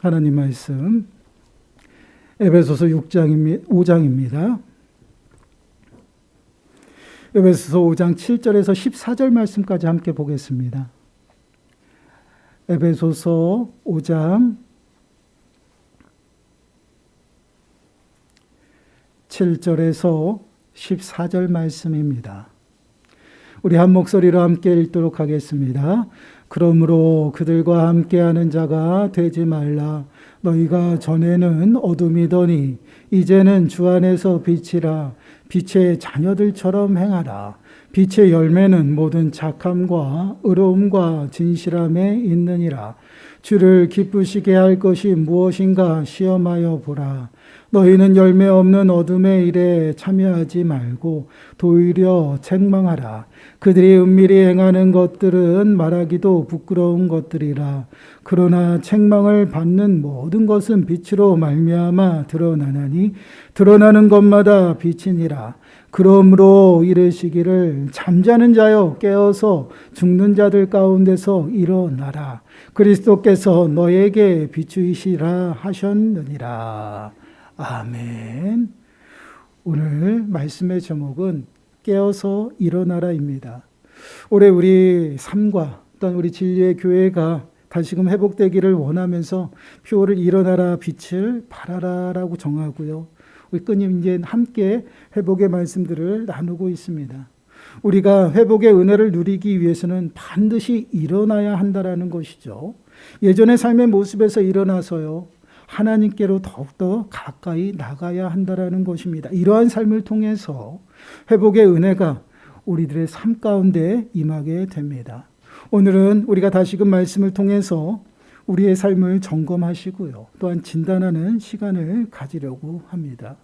하나님 말씀 에베소서 5장입니다. 에베소서 5장 7절에서 14절 말씀까지 함께 보겠습니다. 에베소서 5장 7절에서 14절 말씀입니다. 우리 한 목소리로 함께 읽도록 하겠습니다. 그러므로 그들과 함께하는 자가 되지 말라. 너희가 전에는 어둠이더니 이제는 주 안에서 빛이라. 빛의 자녀들처럼 행하라. 빛의 열매는 모든 착함과 의로움과 진실함에 있느니라. 주를 기쁘시게 할 것이 무엇인가 시험하여 보라. 너희는 열매 없는 어둠의 일에 참여하지 말고 도리어 책망하라. 그들이 은밀히 행하는 것들은 말하기도 부끄러운 것들이라. 그러나 책망을 받는 모든 것은 빛으로 말미암아 드러나나니 드러나는 것마다 빛이니라. 그러므로 이르시기를 잠자는 자여 깨어서 죽는 자들 가운데서 일어나라. 그리스도께서 너에게 비추이시라 하셨느니라. 아멘. 오늘 말씀의 제목은 깨어서 일어나라입니다. 올해 우리 삶과 또한 우리 진리의 교회가 다시금 회복되기를 원하면서 표를 일어나라 빛을 발하라라고 정하고요. 우리 끊임없이 함께 회복의 말씀들을 나누고 있습니다. 우리가 회복의 은혜를 누리기 위해서는 반드시 일어나야 한다라는 것이죠. 예전의 삶의 모습에서 일어나서요. 하나님께로 더욱더 가까이 나가야 한다라는 것입니다. 이러한 삶을 통해서 회복의 은혜가 우리들의 삶 가운데 임하게 됩니다. 오늘은 우리가 다시금 말씀을 통해서 우리의 삶을 점검하시고요. 또한 진단하는 시간을 가지려고 합니다.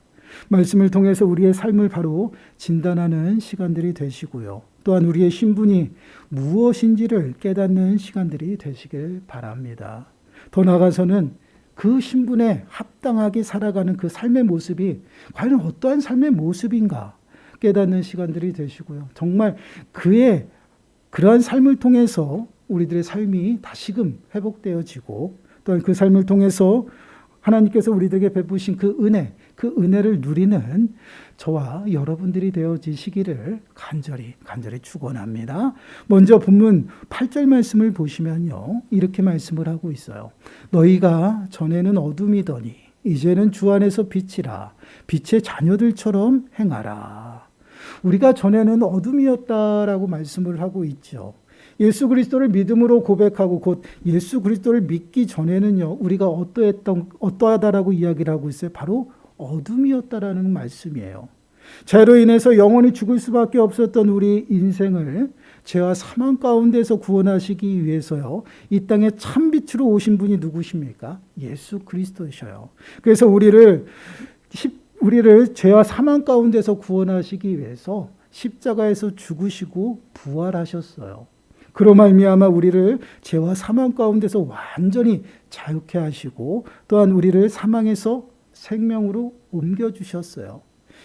말씀을 통해서 우리의 삶을 바로 진단하는 시간들이 되시고요. 또한 우리의 신분이 무엇인지를 깨닫는 시간들이 되시길 바랍니다. 더 나아가서는 그 신분에 합당하게 살아가는 그 삶의 모습이 과연 어떠한 삶의 모습인가 깨닫는 시간들이 되시고요. 정말 그러한 삶을 통해서 우리들의 삶이 다시금 회복되어지고 또한 그 삶을 통해서 하나님께서 우리들에게 베푸신 그 은혜를 누리는 저와 여러분들이 되어지시기를 간절히 축원합니다. 먼저 본문 8절 말씀을 보시면요. 이렇게 말씀을 하고 있어요. 너희가 전에는 어둠이더니 이제는 주 안에서 빛이라. 빛의 자녀들처럼 행하라. 우리가 전에는 어둠이었다라고 말씀을 하고 있죠. 예수 그리스도를 믿음으로 고백하고 곧 예수 그리스도를 믿기 전에는요. 우리가 어떠하다라고 이야기를 하고 있어요. 바로 어둠이었다라는 말씀이에요. 죄로 인해서 영원히 죽을 수밖에 없었던 우리 인생을 죄와 사망 가운데서 구원하시기 위해서요. 이 땅에 참빛으로 오신 분이 누구십니까? 예수 그리스도이셔요. 그래서 우리를 죄와 사망 가운데서 구원하시기 위해서 십자가에서 죽으시고 부활하셨어요. 그로 말미암아 우리를 죄와 사망 가운데서 완전히 자유케 하시고 또한 우리를 사망에서 생명으로 옮겨주셨어요.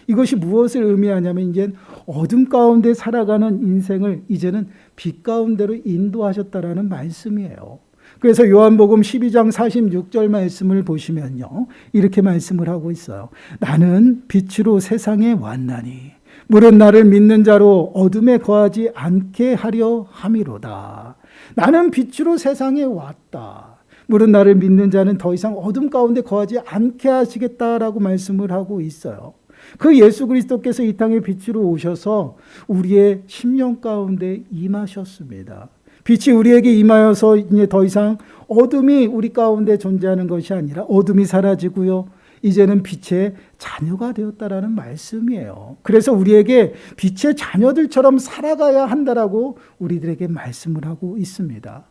이것이 무엇을 의미하냐면 이제 어둠 가운데 살아가는 인생을 이제는 빛 가운데로 인도하셨다라는 말씀이에요. 그래서 요한복음 12장 46절 말씀을 보시면요. 이렇게 말씀을 하고 있어요. 나는 빛으로 세상에 왔나니 물은 나를 믿는 자로 어둠에 거하지 않게 하려 함이로다. 나는 빛으로 세상에 왔다. 물은 나를 믿는 자는 더 이상 어둠 가운데 거하지 않게 하시겠다라고 말씀을 하고 있어요. 그 예수 그리스도께서 이 땅에 빛으로 오셔서 우리의 심령 가운데 임하셨습니다. 빛이 우리에게 임하여서 이제 더 이상 어둠이 우리 가운데 존재하는 것이 아니라 어둠이 사라지고요. 이제는 빛의 자녀가 되었다라는 말씀이에요. 그래서 우리에게 빛의 자녀들처럼 살아가야 한다라고 우리들에게 말씀을 하고 있습니다.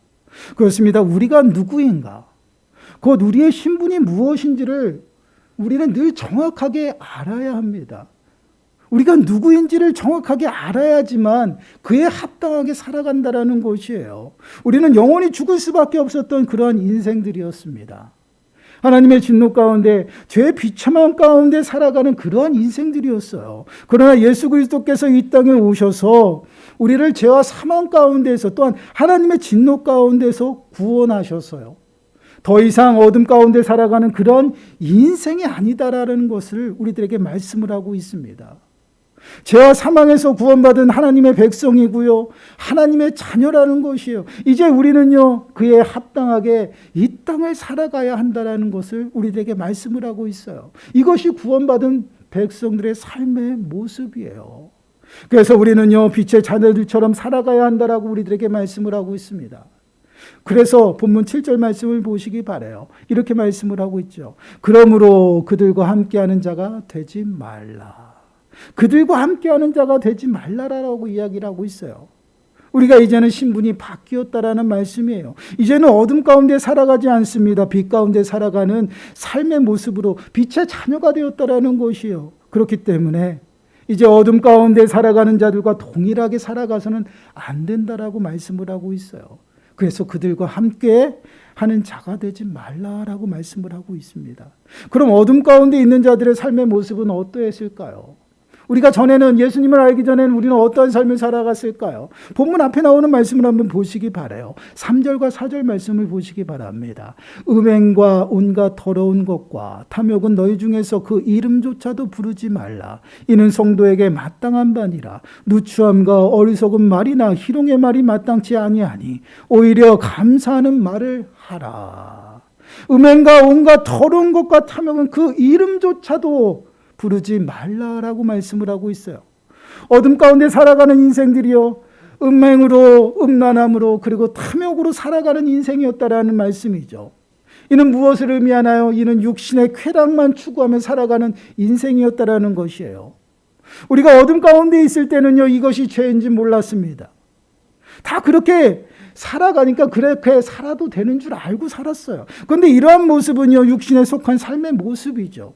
그렇습니다. 우리가 누구인가? 곧 우리의 신분이 무엇인지를 우리는 늘 정확하게 알아야 합니다. 우리가 누구인지를 정확하게 알아야지만 그에 합당하게 살아간다라는 것이에요. 우리는 영원히 죽을 수밖에 없었던 그러한 인생들이었습니다. 하나님의 진노 가운데 죄의 비참함 가운데 살아가는 그러한 인생들이었어요. 그러나 예수 그리스도께서 이 땅에 오셔서 우리를 죄와 사망 가운데서 또한 하나님의 진노 가운데서 구원하셨어요. 더 이상 어둠 가운데 살아가는 그런 인생이 아니다라는 것을 우리들에게 말씀을 하고 있습니다. 죄와 사망에서 구원받은 하나님의 백성이고요, 하나님의 자녀라는 것이에요. 이제 우리는요, 그에 합당하게 이 땅을 살아가야 한다라는 것을 우리들에게 말씀을 하고 있어요. 이것이 구원받은 백성들의 삶의 모습이에요. 그래서 우리는요, 빛의 자녀들처럼 살아가야 한다라고 우리들에게 말씀을 하고 있습니다. 그래서 본문 7절 말씀을 보시기 바라요. 이렇게 말씀을 하고 있죠. 그러므로 그들과 함께하는 자가 되지 말라. 그들과 함께하는 자가 되지 말라라고 이야기를 하고 있어요. 우리가 이제는 신분이 바뀌었다라는 말씀이에요. 이제는 어둠 가운데 살아가지 않습니다. 빛 가운데 살아가는 삶의 모습으로 빛의 자녀가 되었다라는 것이에요. 그렇기 때문에 이제 어둠 가운데 살아가는 자들과 동일하게 살아가서는 안 된다라고 말씀을 하고 있어요. 그래서 그들과 함께 하는 자가 되지 말라라고 말씀을 하고 있습니다. 그럼 어둠 가운데 있는 자들의 삶의 모습은 어떠했을까요? 우리가 전에는, 예수님을 알기 전에는 우리는 어떠한 삶을 살아갔을까요? 본문 앞에 나오는 말씀을 한번 보시기 바라요. 3절과 4절 말씀을 보시기 바랍니다. 음행과 온갖 더러운 것과 탐욕은 너희 중에서 그 이름조차도 부르지 말라. 이는 성도에게 마땅한 바니라. 누추함과 어리석은 말이나 희롱의 말이 마땅치 아니하니 오히려 감사하는 말을 하라. 음행과 온갖 더러운 것과 탐욕은 그 이름조차도 부르지 말라라고 말씀을 하고 있어요. 어둠 가운데 살아가는 인생들이요, 음행으로, 음란함으로, 그리고 탐욕으로 살아가는 인생이었다라는 말씀이죠. 이는 무엇을 의미하나요? 이는 육신의 쾌락만 추구하며 살아가는 인생이었다라는 것이에요. 우리가 어둠 가운데 있을 때는요, 이것이 죄인지 몰랐습니다. 다 그렇게 살아가니까 그렇게 살아도 되는 줄 알고 살았어요. 그런데 이러한 모습은요, 육신에 속한 삶의 모습이죠.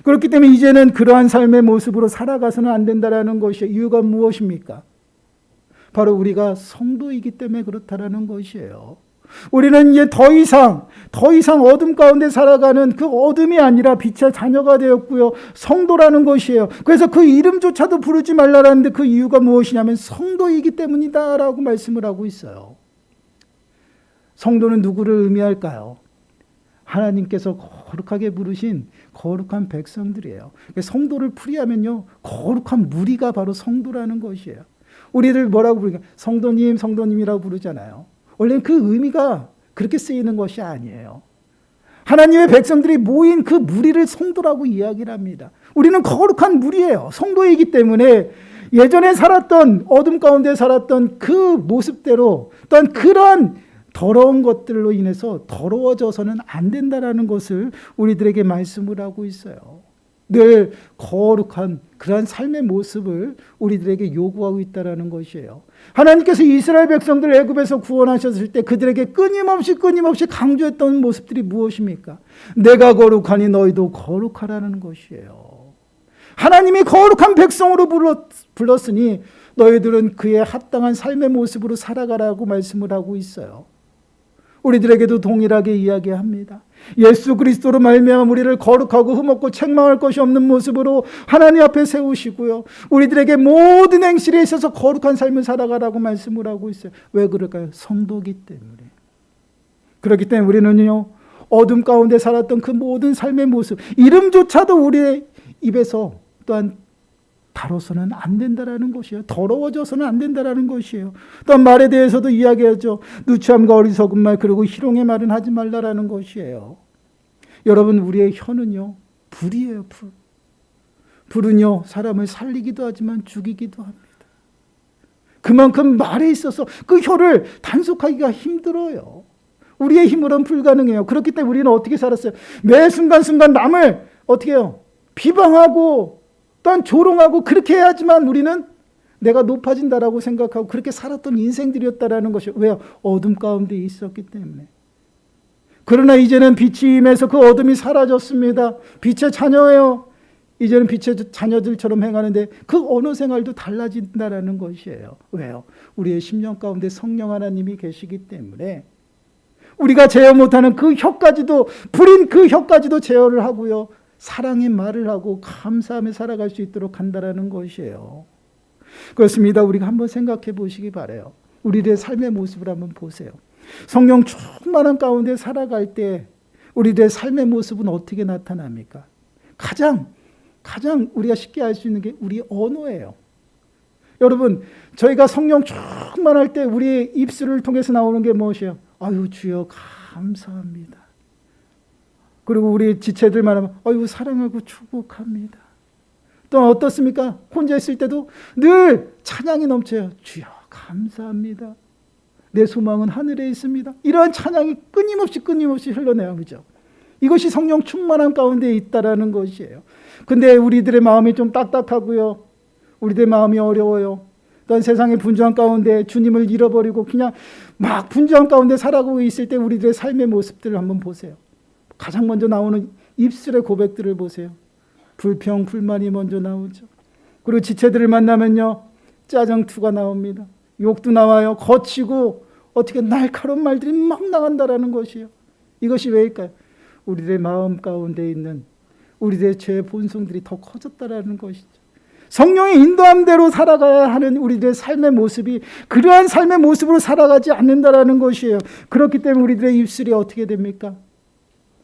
그렇기 때문에 이제는 그러한 삶의 모습으로 살아가서는 안 된다라는 것이에요. 이유가 무엇입니까? 바로 우리가 성도이기 때문에 그렇다라는 것이에요. 우리는 이제 더 이상 어둠 가운데 살아가는 그 어둠이 아니라 빛의 자녀가 되었고요, 성도라는 것이에요. 그래서 그 이름조차도 부르지 말라라는데 그 이유가 무엇이냐면 성도이기 때문이다라고 말씀을 하고 있어요. 성도는 누구를 의미할까요? 하나님께서 거룩하게 부르신 거룩한 백성들이에요. 성도를 풀이하면요, 거룩한 무리가 바로 성도라는 것이에요. 우리를 뭐라고 부르냐? 성도님, 성도님이라고 부르잖아요. 원래는 그 의미가 그렇게 쓰이는 것이 아니에요. 하나님의 백성들이 모인 그 무리를 성도라고 이야기를 합니다. 우리는 거룩한 무리예요. 성도이기 때문에 예전에 살았던, 어둠 가운데 살았던 그 모습대로, 또한 그런 더러운 것들로 인해서 더러워져서는 안 된다라는 것을 우리들에게 말씀을 하고 있어요. 늘 거룩한 그러한 삶의 모습을 우리들에게 요구하고 있다라는 것이에요. 하나님께서 이스라엘 백성들을 애굽에서 구원하셨을 때 그들에게 끊임없이 강조했던 모습들이 무엇입니까? 내가 거룩하니 너희도 거룩하라는 것이에요. 하나님이 거룩한 백성으로 불렀으니 너희들은 그에 합당한 삶의 모습으로 살아가라고 말씀을 하고 있어요. 우리들에게도 동일하게 이야기합니다. 예수 그리스도로 말미암아 우리를 거룩하고 흠없고 책망할 것이 없는 모습으로 하나님 앞에 세우시고요, 우리들에게 모든 행실에 있어서 거룩한 삶을 살아가라고 말씀을 하고 있어요. 왜 그럴까요? 성도기 때문에. 그렇기 때문에 우리는요, 어둠 가운데 살았던 그 모든 삶의 모습, 이름조차도 우리의 입에서 또한 다뤄서는 안 된다라는 것이에요. 더러워져서는 안 된다라는 것이에요. 또한 말에 대해서도 이야기하죠. 누추함과 어리석은 말, 그리고 희롱의 말은 하지 말라라는 것이에요. 여러분, 우리의 혀는요, 불이에요, 불. 불은요, 사람을 살리기도 하지만 죽이기도 합니다. 그만큼 말에 있어서 그 혀를 단속하기가 힘들어요. 우리의 힘으로는 불가능해요. 그렇기 때문에 우리는 어떻게 살았어요? 매 순간순간 남을 어떻게 해요? 비방하고 또한 조롱하고 그렇게 해야지만 우리는 내가 높아진다라고 생각하고 그렇게 살았던 인생들이었다라는 것이, 왜요? 어둠 가운데 있었기 때문에. 그러나 이제는 빛이 임해서 그 어둠이 사라졌습니다. 빛의 자녀예요. 이제는 빛의 자녀들처럼 행하는데 그 어느 생활도 달라진다라는 것이에요. 왜요? 우리의 심령 가운데 성령 하나님이 계시기 때문에 우리가 제어 못하는 그 혀까지도, 불인 그 혀까지도 제어를 하고요, 사랑의 말을 하고 감사하며 살아갈 수 있도록 한다라는 것이에요. 그렇습니다. 우리가 한번 생각해 보시기 바라요. 우리의 삶의 모습을 한번 보세요. 성령 충만한 가운데 살아갈 때 우리들의 삶의 모습은 어떻게 나타납니까? 가장 우리가 쉽게 알 수 있는 게 우리 언어예요. 여러분, 저희가 성령 충만할 때 우리의 입술을 통해서 나오는 게 무엇이에요? 아유, 주여 감사합니다. 그리고 우리 지체들만 하면 아유, 사랑하고 축복합니다. 또 어떻습니까? 혼자 있을 때도 늘 찬양이 넘쳐요. 주여 감사합니다. 내 소망은 하늘에 있습니다. 이러한 찬양이 끊임없이 흘러내요. 그죠? 이것이 성령 충만한 가운데 있다라는 것이에요. 근데 우리들의 마음이 좀 딱딱하고요. 우리들의 마음이 어려워요. 또한 세상의 분주한 가운데 주님을 잃어버리고 그냥 막 분주한 가운데 살아가고 있을 때 우리들의 삶의 모습들을 한번 보세요. 가장 먼저 나오는 입술의 고백들을 보세요. 불평, 불만이 먼저 나오죠. 그리고 지체들을 만나면요, 짜증투가 나옵니다. 욕도 나와요. 거치고 어떻게 날카로운 말들이 막 나간다라는 것이에요. 이것이 왜일까요? 우리들의 마음 가운데 있는 우리들의 죄의 본성들이 더 커졌다라는 것이죠. 성령의 인도함대로 살아가야 하는 우리들의 삶의 모습이 그러한 삶의 모습으로 살아가지 않는다라는 것이에요. 그렇기 때문에 우리들의 입술이 어떻게 됩니까?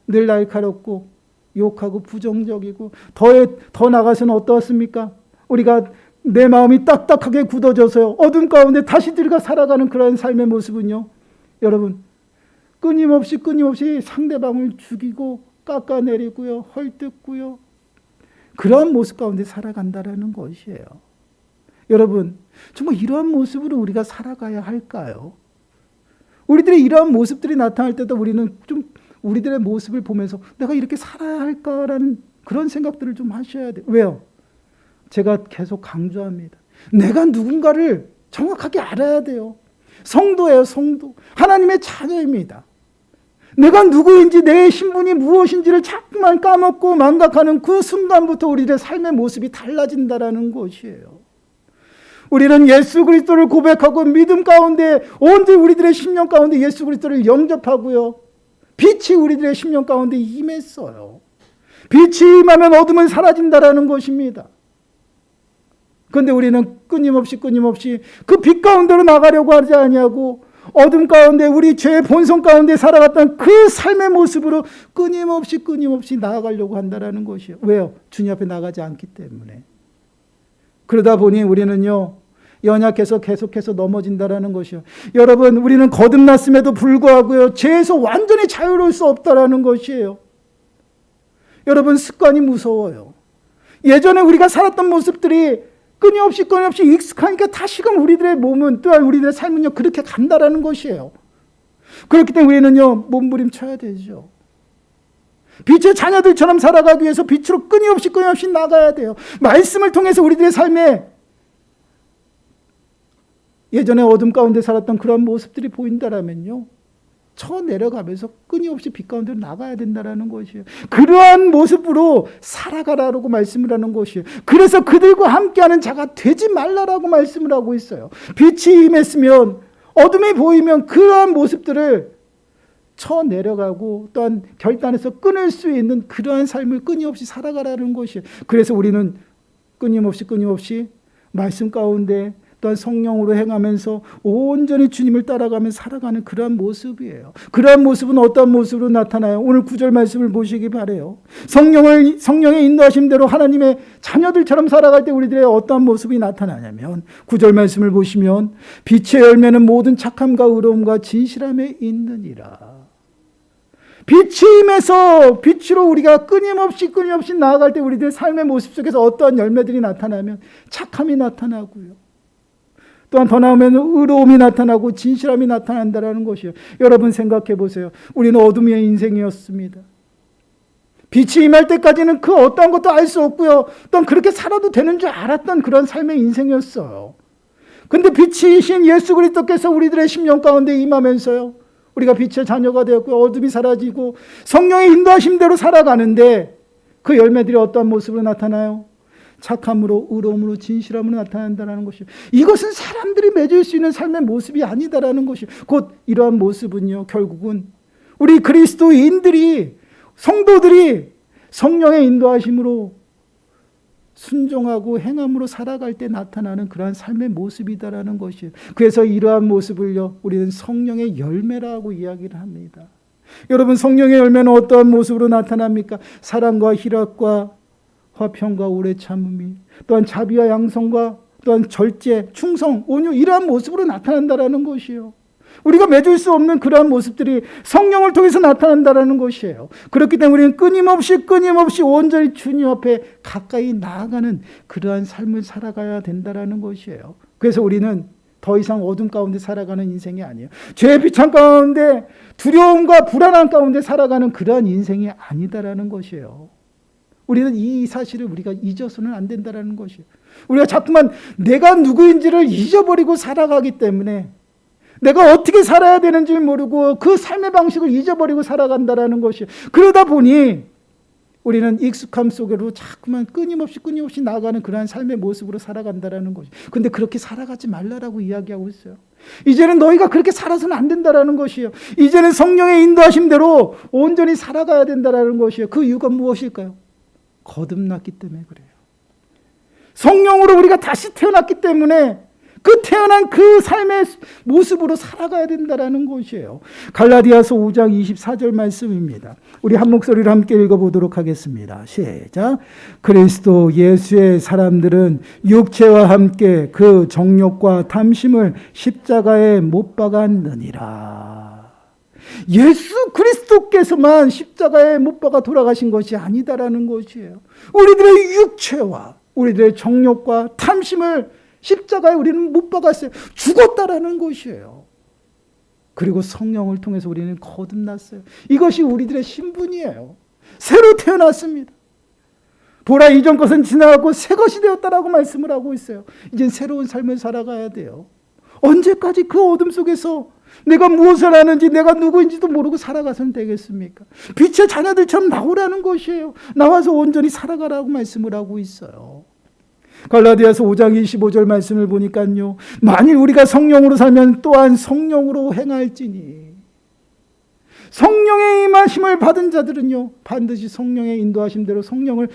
늘 날카롭고 욕하고 부정적이고 더 나가서는 어떻습니까? 우리가 내 마음이 딱딱하게 굳어져서요, 어둠 가운데 다시 들어가 살아가는 그런 삶의 모습은요, 여러분, 끊임없이 상대방을 죽이고 깎아내리고요, 헐뜯고요, 그러한 모습 가운데 살아간다라는 것이에요. 여러분, 정말 이러한 모습으로 우리가 살아가야 할까요? 우리들의 이러한 모습들이 나타날 때도 우리는 좀 우리들의 모습을 보면서 내가 이렇게 살아야 할까라는 그런 생각들을 좀 하셔야 돼요. 왜요? 제가 계속 강조합니다. 내가 누군가를 정확하게 알아야 돼요. 성도예요, 성도. 하나님의 자녀입니다. 내가 누구인지, 내 신분이 무엇인지를 자꾸만 까먹고 망각하는 그 순간부터 우리의 삶의 모습이 달라진다라는 것이에요. 우리는 예수 그리스도를 고백하고 믿음 가운데 온전히 우리들의 심령 가운데 예수 그리스도를 영접하고요, 빛이 우리들의 심령 가운데 임했어요. 빛이 임하면 어둠은 사라진다라는 것입니다. 그런데 우리는 끊임없이 그 빛 가운데로 나가려고 하지 아니하고 어둠 가운데 우리 죄의 본성 가운데 살아갔던 그 삶의 모습으로 끊임없이 나아가려고 한다라는 것이에요. 왜요? 주님 앞에 나가지 않기 때문에. 그러다 보니 우리는요, 연약해서 계속해서 넘어진다라는 것이요. 여러분, 우리는 거듭났음에도 불구하고요, 죄에서 완전히 자유로울 수 없다라는 것이에요. 여러분, 습관이 무서워요. 예전에 우리가 살았던 모습들이 끊임없이 익숙하니까 다시금 우리들의 몸은, 또한 우리들의 삶은요, 그렇게 간다라는 것이에요. 그렇기 때문에 우리는요, 몸부림쳐야 되죠. 빛의 자녀들처럼 살아가기 위해서 빛으로 끊임없이 나가야 돼요. 말씀을 통해서 우리들의 삶에 예전에 어둠 가운데 살았던 그런 모습들이 보인다라면요, 쳐내려가면서 끊임없이 빛 가운데로 나가야 된다는 것이에요. 그러한 모습으로 살아가라고 말씀을 하는 것이에요. 그래서 그들과 함께하는 자가 되지 말라라고 말씀을 하고 있어요. 빛이 임했으면, 어둠이 보이면 그러한 모습들을 쳐내려가고 또한 결단해서 끊을 수 있는 그러한 삶을 끊임없이 살아가라는 것이에요. 그래서 우리는 끊임없이 말씀 가운데 또한 성령으로 행하면서 온전히 주님을 따라가며 살아가는 그러한 모습이에요. 그러한 모습은 어떤 모습으로 나타나요? 오늘 9절 말씀을 보시기 바라요. 성령의 인도하심대로 하나님의 자녀들처럼 살아갈 때 우리들의 어떤 모습이 나타나냐면, 9절 말씀을 보시면 빛의 열매는 모든 착함과 의로움과 진실함에 있느니라. 빛이 임해서 빛으로 우리가 끊임없이 나아갈 때 우리들의 삶의 모습 속에서 어떠한 열매들이 나타나면 착함이 나타나고요, 또한 더 나오면 의로움이 나타나고 진실함이 나타난다는 것이에요. 여러분 생각해 보세요. 우리는 어둠의 인생이었습니다. 빛이 임할 때까지는 그 어떠한 것도 알 수 없고요, 또한 그렇게 살아도 되는 줄 알았던 그런 삶의 인생이었어요. 그런데 빛이신 예수 그리스도께서 우리들의 심령 가운데 임하면서요, 우리가 빛의 자녀가 되었고 어둠이 사라지고 성령의 인도하심대로 살아가는데 그 열매들이 어떠한 모습으로 나타나요? 착함으로, 의로움으로, 진실함으로 나타난다는 것이요. 이것은 사람들이 맺을 수 있는 삶의 모습이 아니다라는 것이요. 곧 이러한 모습은요, 결국은 우리 그리스도인들이, 성도들이 성령의 인도하심으로 순종하고 행함으로 살아갈 때 나타나는 그러한 삶의 모습이다라는 것이에요. 그래서 이러한 모습을요, 우리는 성령의 열매라고 이야기를 합니다. 여러분, 성령의 열매는 어떠한 모습으로 나타납니까? 사랑과 희락과 화평과 오래 참음이, 또한 자비와 양성과 또한 절제, 충성, 온유, 이러한 모습으로 나타난다라는 것이에요. 우리가 맺을 수 없는 그러한 모습들이 성령을 통해서 나타난다라는 것이에요. 그렇기 때문에 우리는 끊임없이 온전히 주님 앞에 가까이 나아가는 그러한 삶을 살아가야 된다라는 것이에요. 그래서 우리는 더 이상 어둠 가운데 살아가는 인생이 아니에요. 죄의 비찬 가운데 두려움과 불안한 가운데 살아가는 그러한 인생이 아니다라는 것이에요. 우리는 이 사실을 우리가 잊어서는 안 된다라는 것이에요. 우리가 자꾸만 내가 누구인지를 잊어버리고 살아가기 때문에 내가 어떻게 살아야 되는지 모르고 그 삶의 방식을 잊어버리고 살아간다라는 것이에요. 그러다 보니 우리는 익숙함 속으로 자꾸만 끊임없이 나아가는 그러한 삶의 모습으로 살아간다라는 것이에요. 근데 그렇게 살아가지 말라라고 이야기하고 있어요. 이제는 너희가 그렇게 살아서는 안 된다라는 것이에요. 이제는 성령의 인도하심대로 온전히 살아가야 된다라는 것이에요. 그 이유가 무엇일까요? 거듭났기 때문에 그래요. 성령으로 우리가 다시 태어났기 때문에 그 태어난 그 삶의 모습으로 살아가야 된다라는 것이에요. 갈라디아서 5장 24절 말씀입니다. 우리 한 목소리로 함께 읽어보도록 하겠습니다. 시작. 그리스도 예수의 사람들은 육체와 함께 그 정욕과 탐심을 십자가에 못 박았느니라. 예수 그리스도께서만 십자가에 못 박아 돌아가신 것이 아니다라는 것이에요. 우리들의 육체와 우리들의 정욕과 탐심을 십자가에 우리는 못 박았어요. 죽었다라는 것이에요. 그리고 성령을 통해서 우리는 거듭났어요. 이것이 우리들의 신분이에요. 새로 태어났습니다. 보라, 이전 것은 지나가고 새 것이 되었다라고 말씀을 하고 있어요. 이젠 새로운 삶을 살아가야 돼요. 언제까지 그 어둠 속에서 내가 무엇을 하는지, 내가 누구인지도 모르고 살아가서는 되겠습니까? 빛의 자녀들처럼 나오라는 것이에요. 나와서 온전히 살아가라고 말씀을 하고 있어요. 갈라디아서 5장 25절 말씀을 보니까요, 만일 우리가 성령으로 살면 또한 성령으로 행할지니. 성령의 임하심을 받은 자들은요, 반드시 성령의 인도하심대로 성령을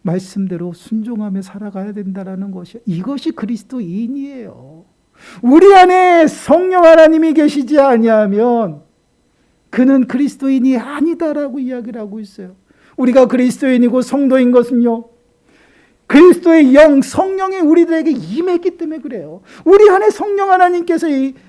말씀대로 순종하며 살아가야 된다는 것이에요. 이것이 그리스도인이에요. 우리 안에 성령 하나님이 계시지 아니하면 그는 그리스도인이 아니다라고 이야기를 하고 있어요. 우리가 그리스도인이고 성도인 것은요, 그리스도의 영, 성령이 우리들에게 임했기 때문에 그래요. 우리 안에 성령 하나님께서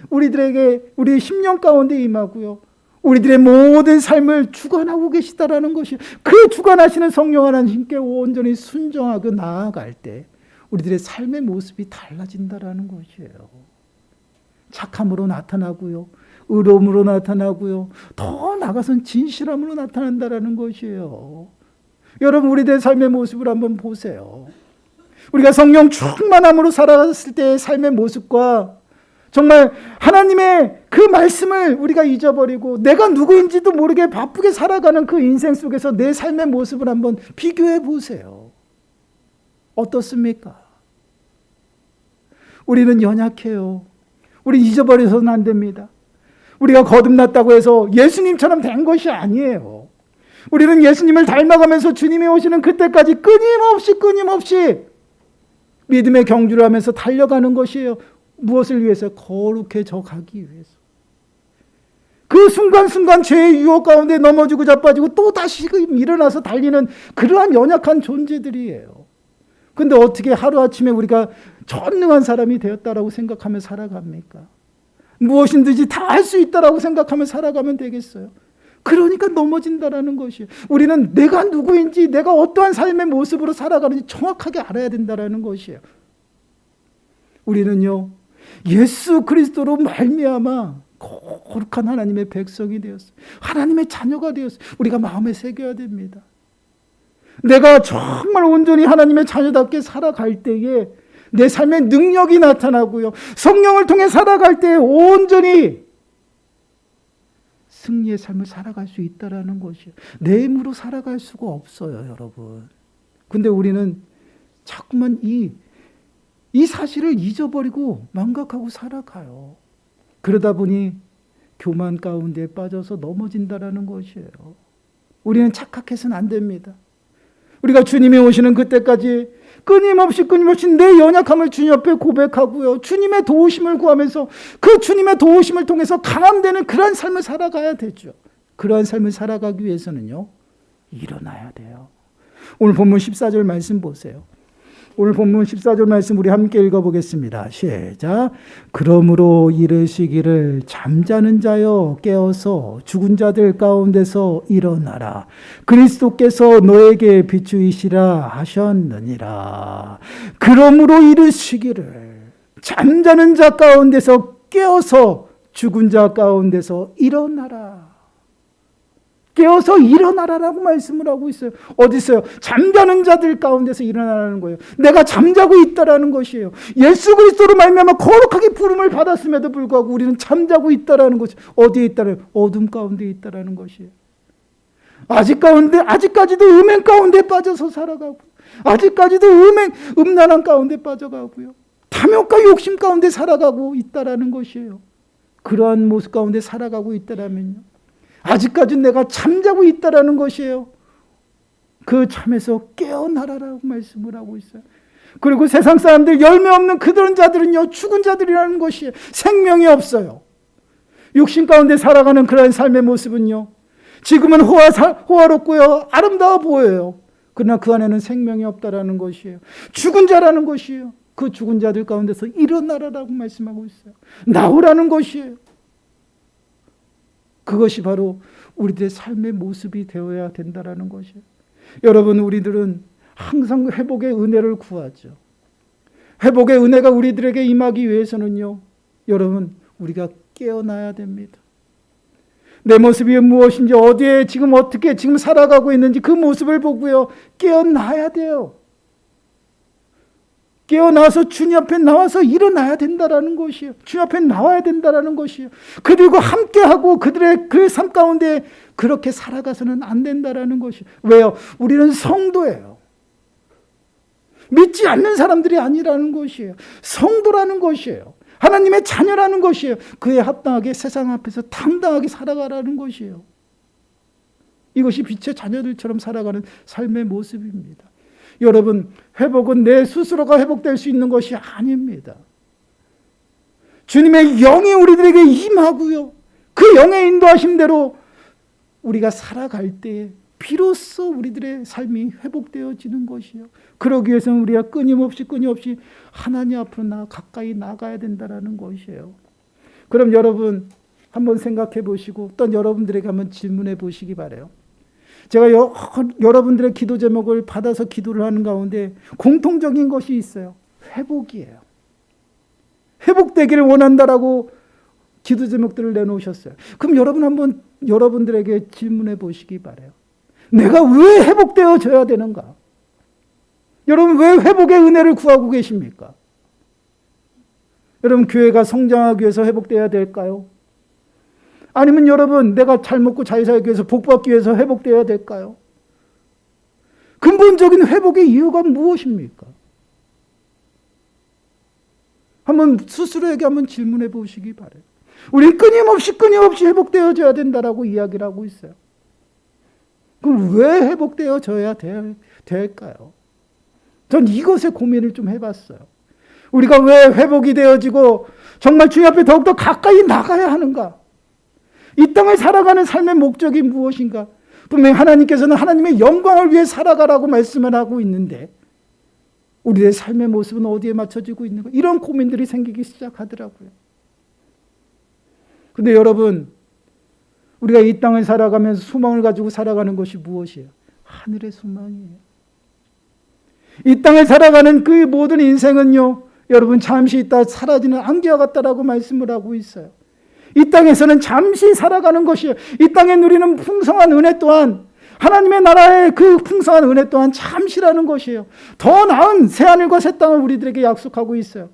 우리들에게, 우리의 심령 가운데 임하고요, 우리들의 모든 삶을 주관하고 계시다라는 것이, 그 주관하시는 성령 하나님께 온전히 순종하고 나아갈 때 우리들의 삶의 모습이 달라진다라는 것이에요. 착함으로 나타나고요, 의로움으로 나타나고요, 더 나아가선 진실함으로 나타난다라는 것이에요. 여러분, 우리들의 삶의 모습을 한번 보세요. 우리가 성령 충만함으로 살아갔을 때의 삶의 모습과 정말 하나님의 그 말씀을 우리가 잊어버리고 내가 누구인지도 모르게 바쁘게 살아가는 그 인생 속에서 내 삶의 모습을 한번 비교해 보세요. 어떻습니까? 우리는 연약해요. 우리 잊어버려서는 안 됩니다. 우리가 거듭났다고 해서 예수님처럼 된 것이 아니에요. 우리는 예수님을 닮아가면서 주님이 오시는 그때까지 끊임없이 믿음의 경주를 하면서 달려가는 것이에요. 무엇을 위해서? 거룩해져 가기 위해서. 그 순간순간 죄의 유혹 가운데 넘어지고 자빠지고 또 다시 일어나서 달리는 그러한 연약한 존재들이에요. 근데 어떻게 하루아침에 우리가 전능한 사람이 되었다라고 생각하며 살아갑니까? 무엇인지 다 할 수 있다라고 생각하며 살아가면 되겠어요? 그러니까 넘어진다라는 것이에요. 우리는 내가 누구인지, 내가 어떠한 삶의 모습으로 살아가는지 정확하게 알아야 된다라는 것이에요. 우리는요, 예수 그리스도로 말미암아 거룩한 하나님의 백성이 되었어요. 하나님의 자녀가 되었어요. 우리가 마음에 새겨야 됩니다. 내가 정말 온전히 하나님의 자녀답게 살아갈 때에 내 삶의 능력이 나타나고요, 성령을 통해 살아갈 때에 온전히 승리의 삶을 살아갈 수 있다라는 것이에요. 내 힘으로 살아갈 수가 없어요, 여러분. 근데 우리는 자꾸만 이 사실을 잊어버리고 망각하고 살아가요. 그러다 보니 교만 가운데 빠져서 넘어진다라는 것이에요. 우리는 착각해서는 안 됩니다. 우리가 주님이 오시는 그때까지 끊임없이 내 연약함을 주님 앞에 고백하고요. 주님의 도우심을 구하면서 그 주님의 도우심을 통해서 강함되는 그런 삶을 살아가야 되죠. 그러한 삶을 살아가기 위해서는요, 일어나야 돼요. 오늘 본문 14절 말씀 보세요. 오늘 본문 14절 말씀 우리 함께 읽어보겠습니다. 시작. 그러므로 이르시기를 잠자는 자여 깨어서 죽은 자들 가운데서 일어나라. 그리스도께서 너에게 비추이시라 하셨느니라. 그러므로 이르시기를 잠자는 자 가운데서 깨어서 죽은 자 가운데서 일어나라. 깨어서 일어나라라고 말씀을 하고 있어요. 어디 있어요? 잠자는 자들 가운데서 일어나라는 거예요. 내가 잠자고 있다라는 것이에요. 예수 그리스도로 말미암아 거룩하게 부름을 받았음에도 불구하고 우리는 잠자고 있다라는 것이 어디에 있다는 어둠 가운데 있다라는 것이에요. 아직까지도 음행 가운데 빠져서 살아가고, 아직까지도 음란한 가운데 빠져가고요. 탐욕과 욕심 가운데 살아가고 있다라는 것이에요. 그러한 모습 가운데 살아가고 있다라면요, 아직까지 내가 잠자고 있다라는 것이에요. 그 잠에서 깨어나라라고 말씀을 하고 있어요. 그리고 세상 사람들 열매 없는 그런 자들은요, 죽은 자들이라는 것이에요. 생명이 없어요. 육신 가운데 살아가는 그런 삶의 모습은요, 지금은 호화롭고요, 아름다워 보여요. 그러나 그 안에는 생명이 없다라는 것이에요. 죽은 자라는 것이에요. 그 죽은 자들 가운데서 일어나라라고 말씀하고 있어요. 나오라는 것이에요. 그것이 바로 우리들의 삶의 모습이 되어야 된다라는 것이에요. 여러분, 우리들은 항상 회복의 은혜를 구하죠. 회복의 은혜가 우리들에게 임하기 위해서는요, 여러분, 우리가 깨어나야 됩니다. 내 모습이 무엇인지, 어디에 지금 어떻게 지금 살아가고 있는지 그 모습을 보고요, 깨어나야 돼요. 깨어나서 주님 앞에 나와서 일어나야 된다라는 것이에요. 주님 앞에 나와야 된다라는 것이에요. 그들과 함께하고 그들의 그 삶 가운데 그렇게 살아가서는 안 된다라는 것이에요. 왜요? 우리는 성도예요. 믿지 않는 사람들이 아니라는 것이에요. 성도라는 것이에요. 하나님의 자녀라는 것이에요. 그에 합당하게 세상 앞에서 당당하게 살아가라는 것이에요. 이것이 빛의 자녀들처럼 살아가는 삶의 모습입니다. 여러분, 회복은 내 스스로가 회복될 수 있는 것이 아닙니다. 주님의 영이 우리들에게 임하고요, 그 영의 인도하심대로 우리가 살아갈 때에 비로소 우리들의 삶이 회복되어지는 것이요. 그러기 위해서는 우리가 끊임없이 하나님 앞으로 가까이 나가야 된다는 것이에요. 그럼 여러분 한번 생각해 보시고 또 여러분들에게 한번 질문해 보시기 바라요. 제가 여러분들의 기도 제목을 받아서 기도를 하는 가운데 공통적인 것이 있어요. 회복이에요. 회복되기를 원한다라고 기도 제목들을 내놓으셨어요. 그럼 여러분 한번 여러분들에게 질문해 보시기 바라요. 내가 왜 회복되어져야 되는가? 여러분, 왜 회복의 은혜를 구하고 계십니까? 여러분, 교회가 성장하기 위해서 회복되어야 될까요? 아니면 여러분, 내가 잘 먹고 잘 살기 위해서 복받기 위해서 회복되어야 될까요? 근본적인 회복의 이유가 무엇입니까? 한번 스스로에게 한번 질문해 보시기 바라요. 우리는 끊임없이 회복되어져야 된다라고 이야기를 하고 있어요. 그럼 왜 회복되어져야 될까요? 전 이것에 고민을 좀 해봤어요. 우리가 왜 회복이 되어지고 정말 주님 앞에 더욱더 가까이 나가야 하는가? 이 땅을 살아가는 삶의 목적이 무엇인가? 분명히 하나님께서는 하나님의 영광을 위해 살아가라고 말씀을 하고 있는데 우리의 삶의 모습은 어디에 맞춰지고 있는가? 이런 고민들이 생기기 시작하더라고요. 근데 여러분, 우리가 이 땅을 살아가면서 소망을 가지고 살아가는 것이 무엇이에요? 하늘의 소망이에요. 이 땅을 살아가는 그 모든 인생은요, 여러분, 잠시 있다 사라지는 안개와 같다라고 말씀을 하고 있어요. 이 땅에서는 잠시 살아가는 것이에요. 이 땅에 누리는 풍성한 은혜 또한, 하나님의 나라의 그 풍성한 은혜 또한 잠시라는 것이에요. 더 나은 새하늘과 새 땅을 우리들에게 약속하고 있어요.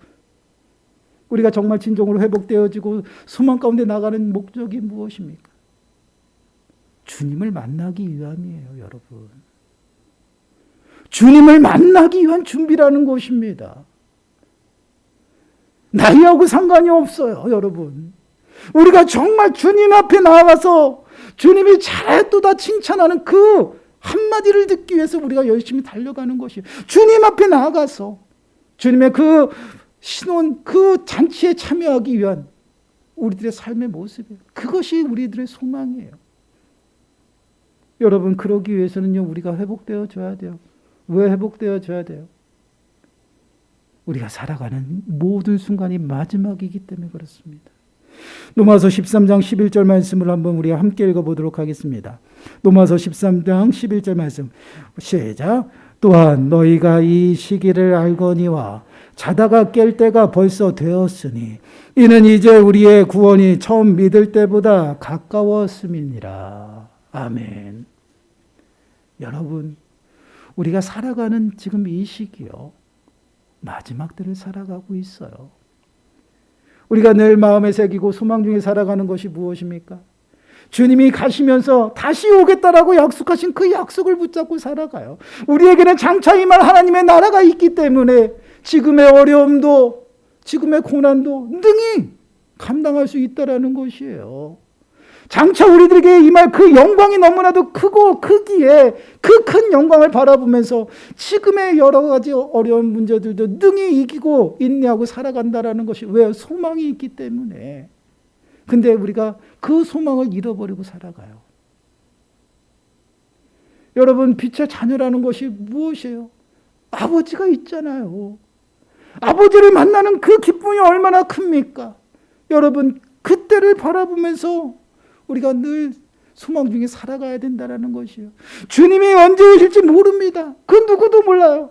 우리가 정말 진정으로 회복되어지고 소망 가운데 나가는 목적이 무엇입니까? 주님을 만나기 위함이에요, 여러분. 주님을 만나기 위한 준비라는 것입니다. 나이하고 상관이 없어요, 여러분. 우리가 정말 주님 앞에 나와서 주님이 잘했도다 칭찬하는 그 한마디를 듣기 위해서 우리가 열심히 달려가는 것이에요. 주님 앞에 나아가서 주님의 그 신혼, 그 잔치에 참여하기 위한 우리들의 삶의 모습이에요. 그것이 우리들의 소망이에요. 여러분, 그러기 위해서는요, 우리가 회복되어져야 돼요. 왜 회복되어져야 돼요? 우리가 살아가는 모든 순간이 마지막이기 때문에 그렇습니다. 로마서 13장 11절 말씀을 한번 우리가 함께 읽어보도록 하겠습니다. 로마서 13장 11절 말씀 시작. 또한 너희가 이 시기를 알거니와 자다가 깰 때가 벌써 되었으니 이는 이제 우리의 구원이 처음 믿을 때보다 가까웠음이니라. 아멘. 여러분, 우리가 살아가는 지금 이 시기요, 마지막 때를 살아가고 있어요. 우리가 늘 마음에 새기고 소망 중에 살아가는 것이 무엇입니까? 주님이 가시면서 다시 오겠다라고 약속하신 그 약속을 붙잡고 살아가요. 우리에게는 장차 임할 하나님의 나라가 있기 때문에 지금의 어려움도 지금의 고난도 능히 감당할 수 있다라는 것이에요. 장차 우리들에게 임할 그 영광이 너무나도 크고 크기에 그 큰 영광을 바라보면서 지금의 여러 가지 어려운 문제들도 능히 이기고 인내하고 살아간다라는 것이 왜요? 소망이 있기 때문에. 근데 우리가 그 소망을 잃어버리고 살아가요. 여러분, 빛의 자녀라는 것이 무엇이에요? 아버지가 있잖아요. 아버지를 만나는 그 기쁨이 얼마나 큽니까? 여러분, 그때를 바라보면서 우리가 늘 소망 중에 살아가야 된다는 것이에요. 주님이 언제 오실지 모릅니다. 그 누구도 몰라요.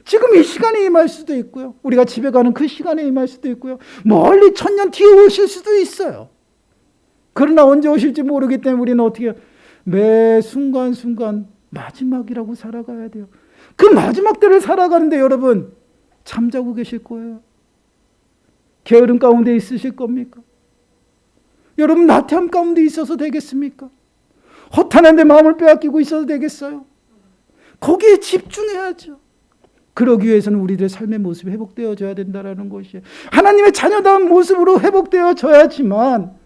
지금 이 시간에 임할 수도 있고요. 우리가 집에 가는 그 시간에 임할 수도 있고요. 멀리 1000년 뒤에 오실 수도 있어요. 그러나 언제 오실지 모르기 때문에 우리는 어떻게 해요? 매 순간순간 마지막이라고 살아가야 돼요. 그 마지막 때를 살아가는데 여러분, 잠자고 계실 거예요? 게으름 가운데 있으실 겁니까? 여러분, 나태함 가운데 있어서 되겠습니까? 허탄한 데 마음을 빼앗기고 있어도 되겠어요? 거기에 집중해야죠. 그러기 위해서는 우리들의 삶의 모습이 회복되어져야 된다는 것이에요. 하나님의 자녀다운 모습으로 회복되어져야지만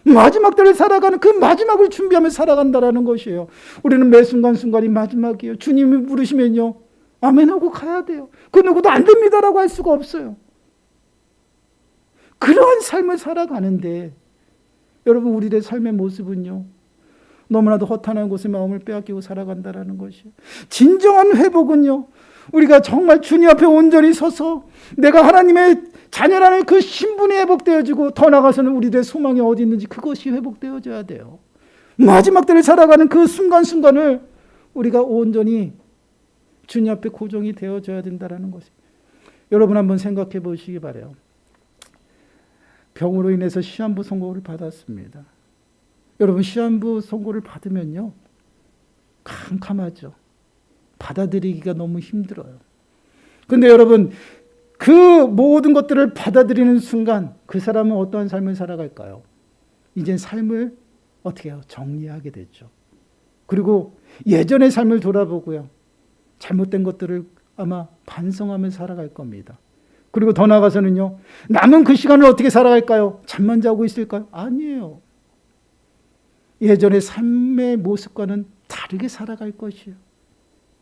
마지막 때를 살아가는 그 마지막을 준비하며 살아간다는 것이에요. 우리는 매 순간순간이 마지막이에요. 주님이 부르시면요, 아멘하고 가야 돼요. 그 누구도 안 됩니다라고 할 수가 없어요. 그러한 삶을 살아가는데 여러분, 우리의 삶의 모습은요, 너무나도 허탄한 곳에 마음을 빼앗기고 살아간다는 것이에요. 진정한 회복은요, 우리가 정말 주님 앞에 온전히 서서 내가 하나님의 자녀라는 그 신분이 회복되어지고 더 나아가서는 우리들의 소망이 어디 있는지 그것이 회복되어져야 돼요. 마지막 때를 살아가는 그 순간순간을 우리가 온전히 주님 앞에 고정이 되어져야 된다는 것이에요. 여러분, 한번 생각해 보시기 바라요. 병으로 인해서 시한부 선고를 받았습니다. 여러분, 시한부 선고를 받으면요, 캄캄하죠. 받아들이기가 너무 힘들어요. 그런데 여러분, 그 모든 것들을 받아들이는 순간 그 사람은 어떠한 삶을 살아갈까요? 이젠 삶을 어떻게 해요? 정리하게 되죠. 그리고 예전의 삶을 돌아보고요, 잘못된 것들을 아마 반성하며 살아갈 겁니다. 그리고 더 나아가서는요, 남은 그 시간을 어떻게 살아갈까요? 잠만 자고 있을까요? 아니에요. 예전의 삶의 모습과는 다르게 살아갈 것이에요.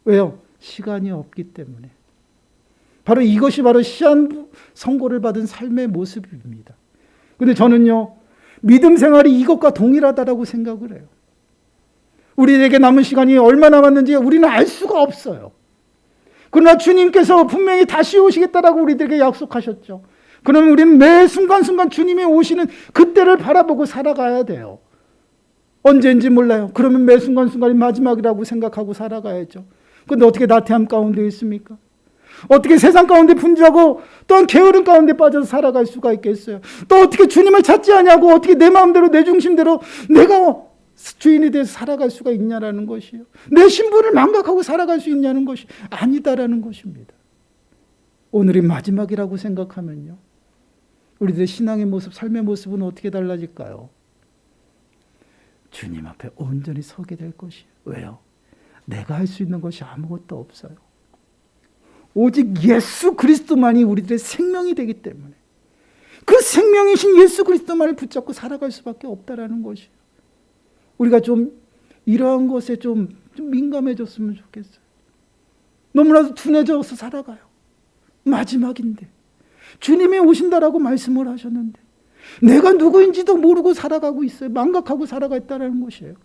왜요? 시간이 없기 때문에. 바로 이것이 바로 시한 선고를 받은 삶의 모습입니다. 그런데 저는요, 믿음 생활이 이것과 동일하다고 생각을 해요. 우리에게 남은 시간이 얼마 남았는지 우리는 알 수가 없어요. 그러나 주님께서 분명히 다시 오시겠다라고 우리들에게 약속하셨죠. 그러면 우리는 매 순간순간 주님이 오시는 그때를 바라보고 살아가야 돼요. 언제인지 몰라요. 그러면 매 순간순간이 마지막이라고 생각하고 살아가야죠. 그런데 어떻게 나태함 가운데 있습니까? 어떻게 세상 가운데 분주하고 또한 게으름 가운데 빠져서 살아갈 수가 있겠어요? 또 어떻게 주님을 찾지 않냐고 어떻게 내 마음대로 내 중심대로 내가 주인이 돼서 살아갈 수가 있냐라는 것이요. 내 신분을 망각하고 살아갈 수 있냐는 것이 아니다라는 것입니다. 오늘이 마지막이라고 생각하면요, 우리들의 신앙의 모습, 삶의 모습은 어떻게 달라질까요? 주님 앞에 온전히 서게 될 것이에요. 왜요? 내가 할 수 있는 것이 아무것도 없어요. 오직 예수 그리스도만이 우리들의 생명이 되기 때문에 그 생명이신 예수 그리스도만을 붙잡고 살아갈 수밖에 없다라는 것이에요. 우리가 좀 이러한 것에 좀 좀 민감해졌으면 좋겠어요. 너무나도 둔해져서 살아가요. 마지막인데 주님이 오신다라고 말씀을 하셨는데 내가 누구인지도 모르고 살아가고 있어요. 망각하고 살아갔다는 것이에요.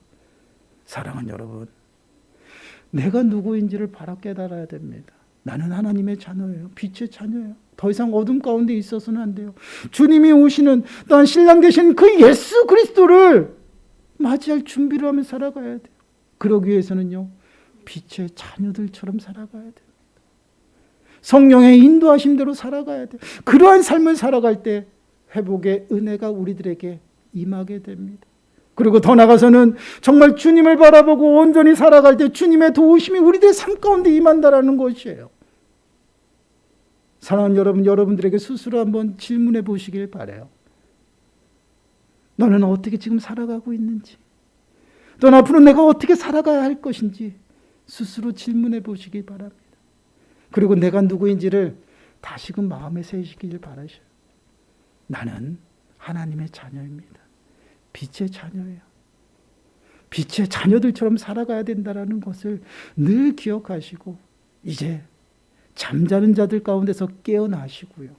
사랑하는 여러분, 내가 누구인지를 바로 깨달아야 됩니다. 나는 하나님의 자녀예요. 빛의 자녀예요. 더 이상 어둠 가운데 있어서는 안 돼요. 주님이 오시는 또한 신랑 되신 그 예수 그리스도를 맞이할 준비를 하며 살아가야 돼요. 그러기 위해서는요, 빛의 자녀들처럼 살아가야 돼요. 성령의 인도하심대로 살아가야 돼요. 그러한 삶을 살아갈 때 회복의 은혜가 우리들에게 임하게 됩니다. 그리고 더 나아가서는 정말 주님을 바라보고 온전히 살아갈 때 주님의 도우심이 우리들의 삶 가운데 임한다라는 것이에요. 사랑하는 여러분, 여러분들에게 스스로 한번 질문해 보시길 바라요. 너는 어떻게 지금 살아가고 있는지, 또 앞으로 내가 어떻게 살아가야 할 것인지 스스로 질문해 보시기 바랍니다. 그리고 내가 누구인지를 다시금 마음에 새기길 바라셔요. 나는 하나님의 자녀입니다. 빛의 자녀예요. 빛의 자녀들처럼 살아가야 된다는 것을 늘 기억하시고 이제 잠자는 자들 가운데서 깨어나시고요.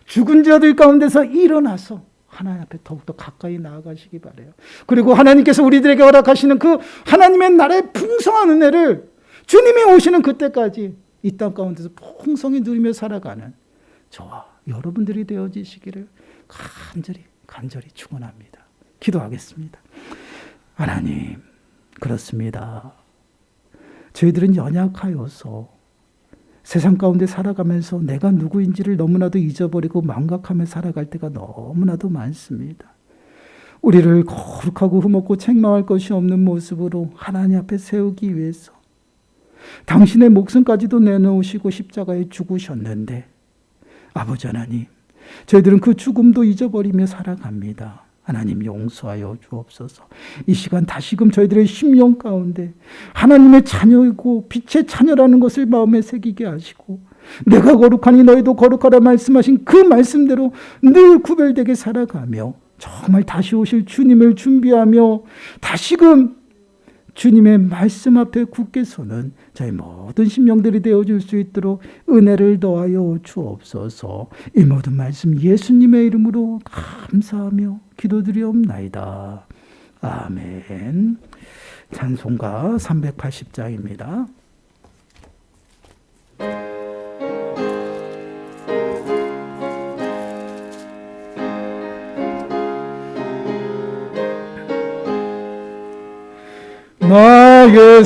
죽은 자들 가운데서 일어나서 하나님 앞에 더욱더 가까이 나아가시기 바라요. 그리고 하나님께서 우리들에게 허락하시는 그 하나님의 나라의 풍성한 은혜를 주님이 오시는 그때까지 이 땅 가운데서 풍성히 누리며 살아가는 저와 여러분들이 되어지시기를 간절히 축원합니다. 기도하겠습니다. 하나님, 그렇습니다. 저희들은 연약하여서 세상 가운데 살아가면서 내가 누구인지를 너무나도 잊어버리고 망각하며 살아갈 때가 너무나도 많습니다. 우리를 거룩하고 흠없고 책망할 것이 없는 모습으로 하나님 앞에 세우기 위해서 당신의 목숨까지도 내놓으시고 십자가에 죽으셨는데 아버지 하나님, 저희들은 그 죽음도 잊어버리며 살아갑니다. 하나님 용서하여 주옵소서. 이 시간 다시금 저희들의 심령 가운데 하나님의 자녀이고 빛의 자녀라는 것을 마음에 새기게 하시고 내가 거룩하니 너희도 거룩하라 말씀하신 그 말씀대로 늘 구별되게 살아가며 정말 다시 오실 주님을 준비하며 다시금 주님의 말씀 앞에 굳게 서는 저희 모든 심령들이 되어줄 수 있도록 은혜를 더하여 주옵소서. 이 모든 말씀 예수님의 이름으로 감사하며 기도드리옵나이다. 아멘. 찬송가 380장입니다. 나의